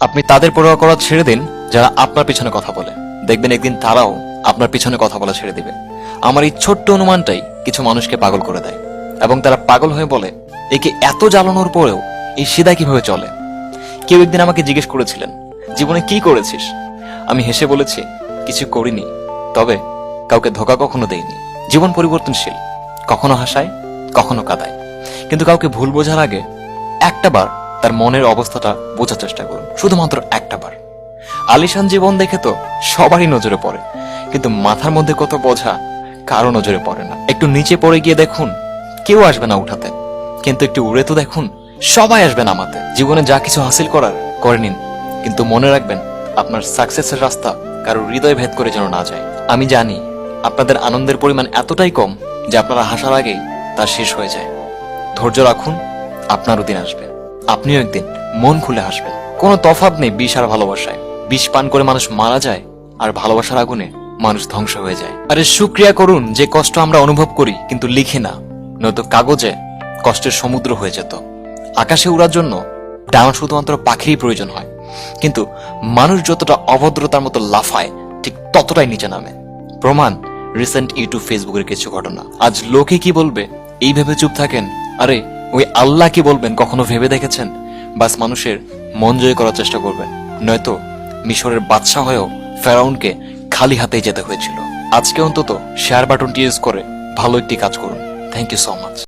আপনি তাদের পরোয়া করা ছেড়ে দিন যারা আপনার পিছনে কথা বলে। দেখবেন একদিন তারাও আপনার পিছনে কথা বলা ছেড়ে দিবে। আমার এই ছোট্ট অনুমানটাই কিছু মানুষকে পাগল করে দেয়, এবং তারা পাগল হয়ে বলে, একে এত জ্বালানোর পরেও এই সিদা কিভাবে চলে। কেউ একদিন আমাকে জিজ্ঞেস করেছিলেন, জীবনে কি করেছিস? আমি হেসে বলেছি, কিছু করিনি, তবে কাউকে ধোঁকা কখনো দেইনি। জীবন পরিবর্তনশীল, কখনো হাসায়, কখনো কাঁদায়, কিন্তু কাউকে ভুল বোঝার আগে একটা বার তার মনের অবস্থাটা বোঝার চেষ্টা করুন, শুধুমাত্র একটা বার। আলিশান জীবন দেখে তো সবারই নজরে পড়ে, কিন্তু মাথার মধ্যে কত বোঝা কারো নজরে পড়ে না। একটু নিচে পড়ে গিয়ে দেখুন, কেউ আসবে না উঠাতে, কিন্তু একটু উড়ে তো দেখুন, সবাই আসবে নামাতে। জীবনে যা কিছু হাসিল করার করে নিন, কিন্তু মনে রাখবেন আপনার সাকসেসের রাস্তা কারো হৃদয় ভেদ করে যেন না যায়। আমি জানি আপনাদের আনন্দের পরিমাণ এতটাই কম যে আপনারা হাসার আগেই তা শেষ হয়ে যায়। ধৈর্য রাখুন, আপনারও দিন আসবে, আপনিও একদিন মন খুলে হাসবেন। কোনো তফাৎ নেই বিষ আর ভালোবাসায়। বিষ পান করে মানুষ মারা যায়, আর ভালোবাসার আগুনে মানুষ ধ্বংস হয়ে যায়। আরে শুকরিয়া করুন যে কষ্ট আমরা অনুভব করি কিন্তু লিখি না, নয়তো কাগজে কষ্টের সমুদ্র হয়ে যেত। আকাশে উড়ার জন্য ডানা শুধুমাত্র পাখিরই প্রয়োজন হয়, কিন্তু মানুষ যতটা অভদ্রতার মতো লাফায় ঠিক ততটাই নিচে নামে। প্রমাণ রিসেন্ট ইউটিউব ফেসবুকের কিছু ঘটনা। আজ লোকে কি বলবে এই ভেবে চুপ থাকেন, আরে ওই আল্লাহ কি বলবেন কখনো ভেবে দেখেছেন? বাস মানুষের মন জয় করার চেষ্টা করবেন, নয়তো মিশরের বাদশাহ হয়েও ফেরাউনকে খালি হাতেই যেতে হয়েছিল। আজকে অন্তত শেয়ার বাটনটি ইউজ করে ভালো একটি কাজ করুন। Thank you so much.